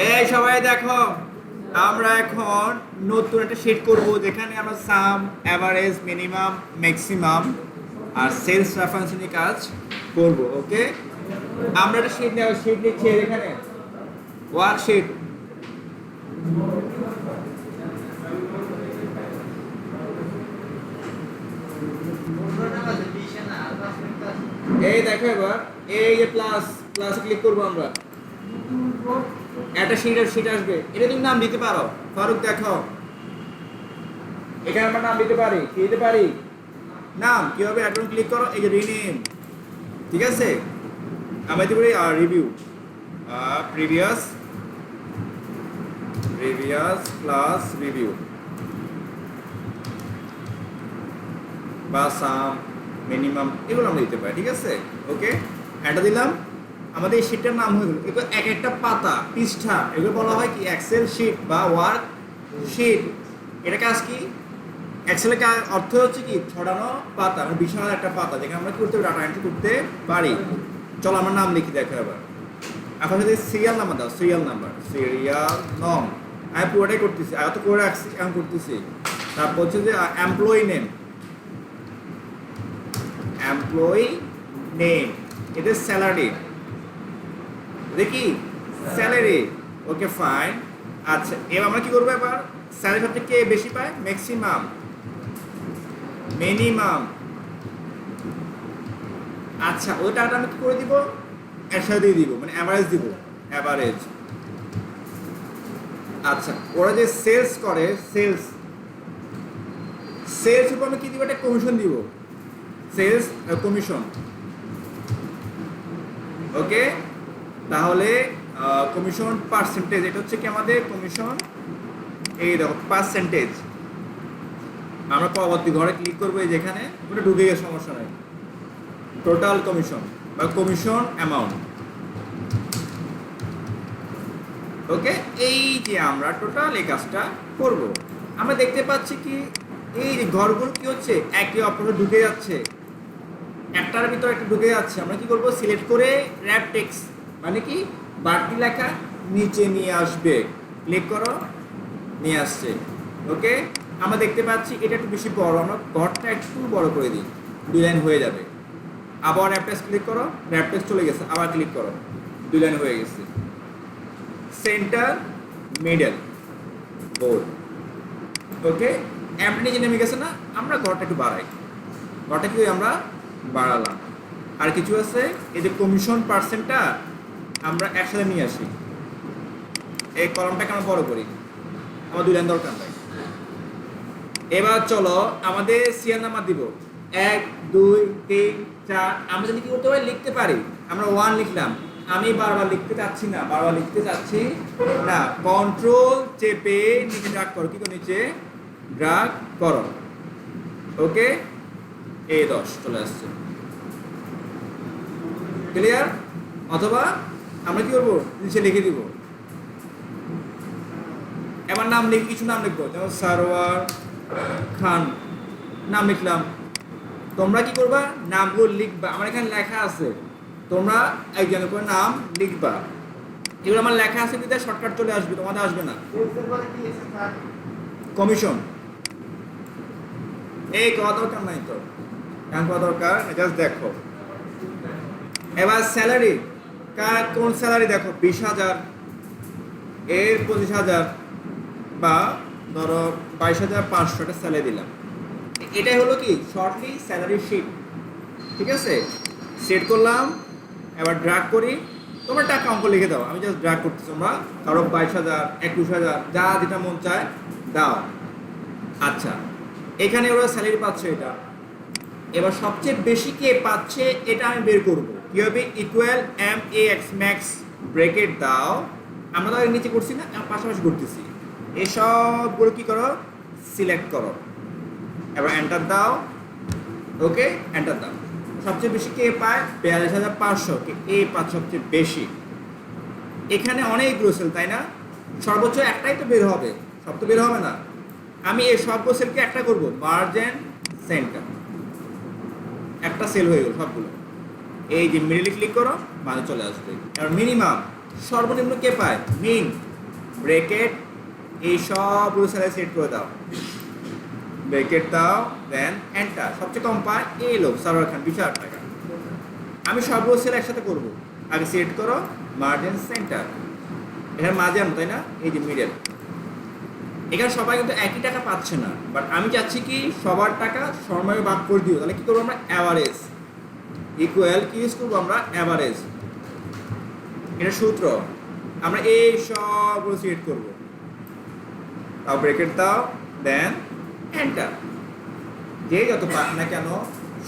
এই সবাই দেখো, আমরা এখন নতুন একটা শিট করব যেখানে আমরা সাম, অ্যাভারেজ, মিনিমাম, ম্যাক্সিমাম আর সেলস রেফারেন্স নিয়ে কাজ করব। ওকে, আমরা একটা শিট লিখছি এখানে, ওয়ার্কশিট। এই দেখো, এবার এই যে প্লাস প্লাসে ক্লিক করবো আমরা, একটা শিট আসবে। এটা তুমি নাম দিতে পারো। ফারুক দেখো, এখানে আমরা নাম দিতে পারি। কি দিতে পারি? নাম। কি হবে? এখন ক্লিক করো, এই যে রিনেম। ঠিক আছে, আমরা দিতে পারি রিভিউ, প্রিভিয়াস প্লাস রিভিউ বা সাম, মিনিমাম, এগুলো আমরা দিতে পারি। ঠিক আছে, ওকে, এটা দিলাম। আমাদের এই শিটটার নাম হয়ে গেল। এগুলো এক একটা পাতা, পৃষ্ঠা, এগুলো বলা হয় কি এক্সেল শিট বা ওয়ার্ক শিট। এটা কাজ কি? এক্সেলের অর্থ হচ্ছে কি ছড়ানো পাতা, মানে বিশাল একটা পাতা যেখানে আমরা কি করতে পারি, ডাটা এন্ট্রি করতে পারি। চলো আমার নাম লিখি, দেখো এবার। এখন যদি সিরিয়াল নাম্বার দাও, সিরিয়াল নাম্বার, সিরিয়াল নং, আমি পুরোটাই করতেছি, আগে তো করে রাখছি, এখন করতেছি। তারপর হচ্ছে যে এমপ্লয়ি নেম, এটা স্যালারি, দেখি স্যালারি। Okay fine. আচ্ছা, এবার আমরা কি করবো? এবার স্যালারি সবচেয়ে কে বেশি পায়? Maximum, minimum. আচ্ছা, ওই টাকাটা আমি কি করে দিব? একসাথে দিয়ে দিব, মানে অ্যাভারেজ দিব, অ্যাভারেজ। আচ্ছা, ওরা যে সেলস করে, সেলস উপর আমি কি দিব? একটা কমিশন দিব, সেলস কমিশন। ওকে, তাহলে কমিশন পার্সেন্টেজ, এটা হচ্ছে কি আমাদের কমিশন। এই দেখো পার্সেন্টেজ। আমরা পরবর্তী ঘরে ক্লিক করবো, এই যেখানে ওটা ঢুকে গিয়ে সমস্যা নেই। টোটাল কমিশন বা কমিশন অ্যামাউন্ট। ওকে, এই যে আমরা টোটাল এই কাজটা করব। আমরা দেখতে পাচ্ছি কি এই যে ঘরগুলো কি হচ্ছে, একে অপরে ঢুকে যাচ্ছে, একটার ভিতর একটা ঢুকে যাচ্ছে। আমরা কি করব? সিলেক্ট করে র্যাপ টেক্সট, মানে কি বাড়তি লেখা নিচে নিয়ে আসবে। ক্লিক করো, নিয়ে আসছে। ওকে, আমরা দেখতে পাচ্ছি এটা একটু বেশি বড়, আমরা ঘরটা একটু বড় করে দিই, 2 লাইন হয়ে যাবে। আবার র্যাপ টেক্সট ক্লিক করো, র্যাপ টেক্সট চলে গেছে, আবার ক্লিক করো, 2 লাইন হয়ে গেছে। Centre, middle, board. ওকে, এমনি যে নেমে গেছে না, আমরা ঘরটা একটু বাড়াই, ঘরটা কি আমরা বাড়ালাম। আর কিছু আছে, এই যে কমিশন পার্সেন্টটা আমরা একসাথে নিয়ে আসি, এই কলমটাকে আমরা বড় করি, আমার 2 লাইন দরকার নাই। এবার চলো আমাদের সিরিয়াল নাম্বার দিব, 1 2 3 4। আমরা যদি কি করতে পারি, লিখতে পারি। আমরা 1 লিখলাম, আমি বারবার লিখতে চাচ্ছি না, কন্ট্রোল চেপে নিচে ড্রাগ করো, কি করো, নিচে ড্রাগ করো। ওকে, এই 10 চলে আসছে, ক্লিয়ার। অথবা আমরা কি করবো, নিচে লিখে দিব। এবার নাম লিখি, কিছু নাম লিখবো, যেমন সারওয়ার খান নাম লিখলাম। তোমরা কি করবা? নামগুলো লিখবা, আমার এখানে লেখা আছে, তোমরা একজন করে নাম লিখবা। এগুলো আমার লেখা আছে, বিদায় শর্টকাট চলে আসবে, তোমাদের আসবে না। কমিশন, এই কত দরকার নাই তো, এখন কত দরকার, জাস্ট দেখো। এবার স্যালারি, কার কোন স্যালারি দেখো, 20,000, এর 25,000, বা ধরো 22,500 একটা স্যালারি দিলাম। এটাই হলো কি শর্টলি স্যালারি শিট। ঠিক আছে, সেট করলাম। এবার ড্র্যাগ করি, তোমরা টাকা অঙ্ক লিখে দাও, আমি জাস্ট ড্র্যাগ করতেছি। তোমরা কারো 22,000, 21,000, যা যেটা মন চায় দাও। আচ্ছা, এখানে ওরা স্যালারি পাচ্ছে এটা। এবার সবচেয়ে বেশি কে পাচ্ছে এটা আমি বের করবো। কি হবে? ইকুয়াল MAX, ম্যাক্স ব্রেকেট দাও। আমরা তো নিচে করছি না, পাশাপাশি করতেছি। এই সবগুলো কি করো, সিলেক্ট করো, এবার এন্টার দাও। ওকে, এন্টার দাও। সবচেয়ে বেশি কে পায়? 42,500, এ পাচ্ছে সবচেয়ে বেশি। এখানে অনেকগুলো সেল, তাই না? সর্বোচ্চ একটাই তো বের হবে, সব তো বের হবে না। আমি এই সবগুলো সেলকে একটা করবো, মার্জ এন্ড সেন্টার, একটা সেল হয়ে গেল সবগুলো। এই যে মিডলে ক্লিক করো, মানে চলে আসবে। এবার মিনিমাম, সর্বনিম্ন কে পায়? মিন, ব্রেকেট, এই সবগুলো স্যালারি সিলেক্ট করে দাও, ব্রেকেট দাও, দেন এন্টার। সবচেয়ে কম পায় এই লোক সারোয়ার খান, 20,000 টাকা। আমি সবগুলো সেল একসাথে করব। আগে সিলেক্ট করো মার্জিন সেন্টার, এখানে মাঝে আনো, তাই না? এই যে মিডল, এখানে সবাই কিন্তু একই টাকা পাচ্ছে না, বাট আমি চাচ্ছি কি সবার টাকা সমানভাবে ভাগ করে দিও। তাহলে কি করবো আমরা? অ্যাভারেজ ইকুয়াল কি ইউজ করবো আমরা? অ্যাভারেজ। এটা সূত্র। আমরা এই সবগুলো সিলেক্ট করবো, তাও ব্রেকেট দাও, দেন এন্টার। যে যত পাক না কেন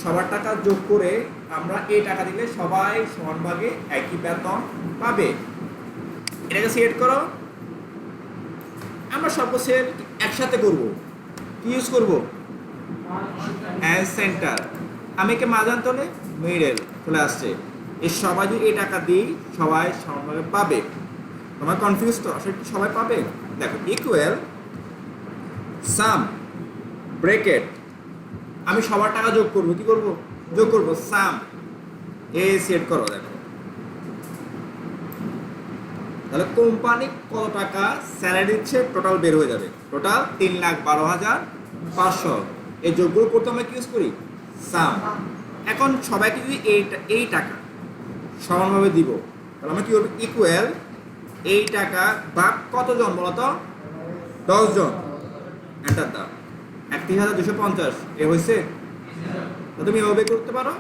সবার টাকা যোগ করে আমরা এই টাকা দিলে সবাই সমানভাগে একই বেতন পাবে। এটাকে সিলেক্ট করো। আমরা সব সেল একসাথে করব। কি ইউজ করব? As centre. আমি একে মাঝান্তরে মিডল চলে আসছে। এই সবাই যদি এই টাকা দিই সবাই সমানভাবে পাবে। তোমার কনফিউজ তো? আসলে কি সবাই পাবে? দেখো ইকুয়াল সাম ব্রেকেট, আমি সবার টাকা যোগ করব। কি করব? যোগ করব সাম। এ সেট করো। দেখো তাহলে কোম্পানি কত টাকা স্যালারি দিচ্ছে টোটাল বের হয়ে যাবে। টোটাল 3,12,500। এই যোগগুলো করতে আমরা কি ইউজ করি? সাম। এখন সবাইকে যদি এই টাকা সমানভাবে দিব, তাহলে আমরা কি করব? ইকুয়াল এই টাকা ভাগ কতজন বলো তো? 10 জন। এন্টার দাও। 31,250 এ হয়েছে। তুমি এভাবে বের করতে পারো,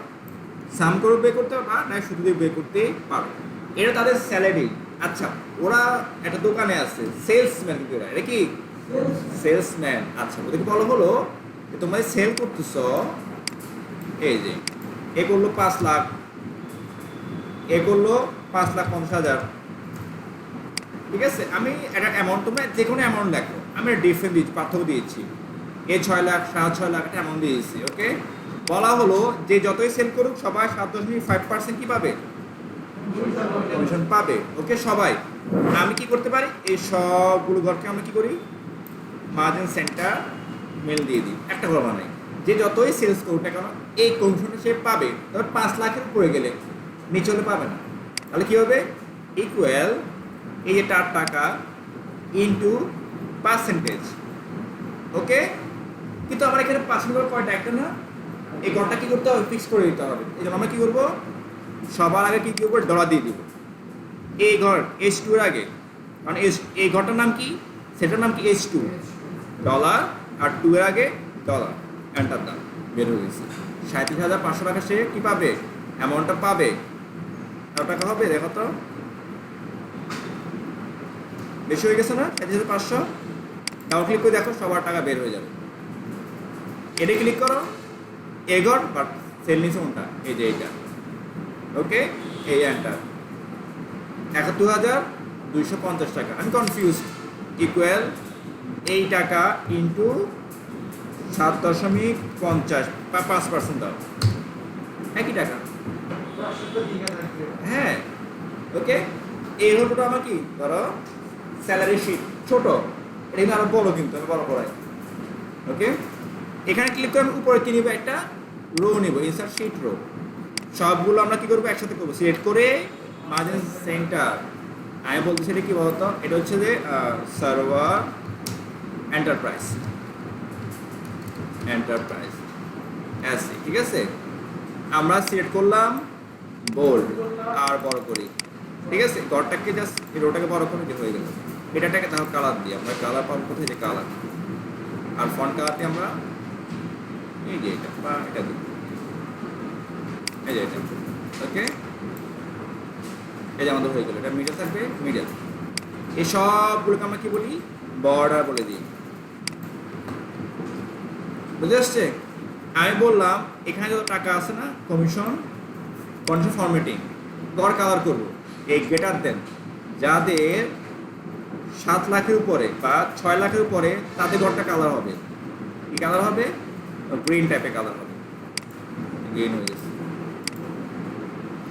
সাম করে বের করতে পারো, না শুধু দিয়ে বের করতে পারো। এটা তাদের স্যালারি। আচ্ছা, ওরা একটা দোকানে আছে, সেলসম্যান। এটা কি সেলসম্যান? আচ্ছা, ওদেরকে বলো হলো তোমরা সেল করতেছ, এই যে এ করলো 5 লাখ, এ করলো 5,50,000। ঠিক আছে, আমি একটা অ্যামাউন্ট, তোমরা যে কোনো অ্যামাউন্ট লেখো, আমি ডিফারেন্ট দিয়েছি, পার্থক্য দিয়েছি। এ 6 লাখ, 6.5 লাখ একটা অ্যামাউন্ট দিয়েছি। ওকে, বলা হলো যে যতই সেল করুক সবাই 7.5% কি পাবে? কমিশন পাবে। ওকে সবাই। আমি কি করতে পারি? এই সবগুলো ঘরকে আমরা কি করি? মার্জিন সেন্টার মেল দিয়ে দিই, একটা ঘর বানাই। যে যতই সেলস করুক না কেন এই কমিশনটা সে পাবে। তবে 5 লাখের উপরে গেলে নিচে হলে পাবে না। তাহলে কি হবে? ইকুয়াল এই যে 4 টাকা ইন্টু পার্সেন্টেজ। ওকে, কিন্তু আমার এখানে পার্সেন্টেজ কয়টা? একটা না। এই ঘরটা কি করতে হবে? ফিক্স করে দিতে হবে। এই জন্য আমরা কি করবো? সবার আগে কি করবো? ডলার দিয়ে দিব এই ঘর H2 এর আগে, কারণ এই ঘরটার নাম কি? সেটার নাম কি? H2 ডলার, আর 2 এর আগে ডলার। এন্টার দাম। বের হয়ে গেছে 37,500 টাকা। সে কি পাবে? অ্যামাউন্টটা পাবে। কত টাকা হবে দেখো তো? বেশি হয়ে গেছে না? 37,500। ডাবল ক্লিক করে দেখো, সবার টাকা বের হয়ে যাবে। এটা ক্লিক করো, এই ঘর বাট সেল নিচে কোনটা? এই যে এইটা। ওকে, এই এন্টার। 71,250 টাকা। আমি কনফিউজ। ইকুয়াল এই টাকা ইন্টু 7.50 বা 5% দাও, একই টাকা। হ্যাঁ, ওকে। এই হলোটা আমার কি? ধরো স্যালারি শিট ছোট, এটা কিন্তু আরো বড়, কিন্তু আমি বড় করাই। ওকে, এখানে ক্লিক করে আমি উপরে কি নিব? একটা রো নিব, ইনসার্ট শিট রো। সবগুলো আমরা কি করবো? একসাথে করবো। সিলেক্ট করে মার্জিন সেন্টার। আমি বলতেছি এটা কি বলতো? এটা হচ্ছে যে সার্ভার এন্টারপ্রাইজ, এন্টারপ্রাইজ এসি। ঠিক আছে, আমরা সিলেক্ট করলাম বোল্ড আর বড় করি। ঠিক আছে, ঘরটাকে জাস্ট এই রোটাকে বড় করে দিয়ে হয়ে গেল। এটাটাকে তাহলে কালার দিই। আমরা কালার পাবো কোথায়? যে কালার, আর ফন্ট কালারটি আমরা এই যে এটা বা এটা দিই, এই যে এটা। ওকে, এই যে আমাদের হয়ে গেল। এটা মিডল থাকবে, মিডল। এই সবগুলোকে আমরা কি বলি? বর্ডার বলে দিই। বুঝে আসছে? আমি বললাম এখানে যত টাকা আছে না, কমিশন ফরম্যাটিং, গড় কালার করবো এই গ্রেটার দেন। যাদের 7 লাখের উপরে বা 6 লাখের উপরে তাদের গড়টা কালার হবে। কি কালার হবে? গ্রিন টাইপের কালার হবে। গ্রিন হয়ে গেছে,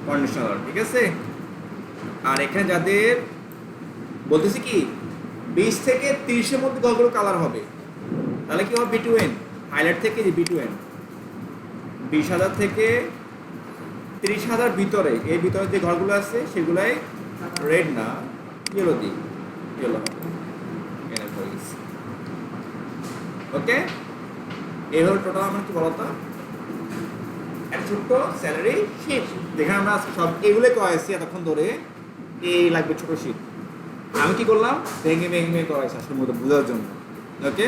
কন্ডিশনার। ঠিক আছে, আর এখানে যাদের বলতেছি কি 20 থেকে 30-এর মধ্যে ঘরগুলো কালার হবে, তাহলে কি হবে? বিটুইন হাইলাইট থেকে যে বিটুইন 20,000 থেকে 30,000 ভিতরে, এই ভিতরে যে ঘরগুলো আছে সেগুলাই রেড না ইয়েলো দিই, ইয়েলো হবে। ওকে, এই হলো টোটাল আমার কি বলতো একটা ছোট্ট স্যালারি শিট, যেখানে আমরা সব এগুলো করাইছি এতক্ষণ ধরে। এই লাগবে ছোট শিট, আমি কি করলাম ভেঙে ভেঙে ভেঙে করাইছি আসলে মতো বোঝার জন্য। ওকে।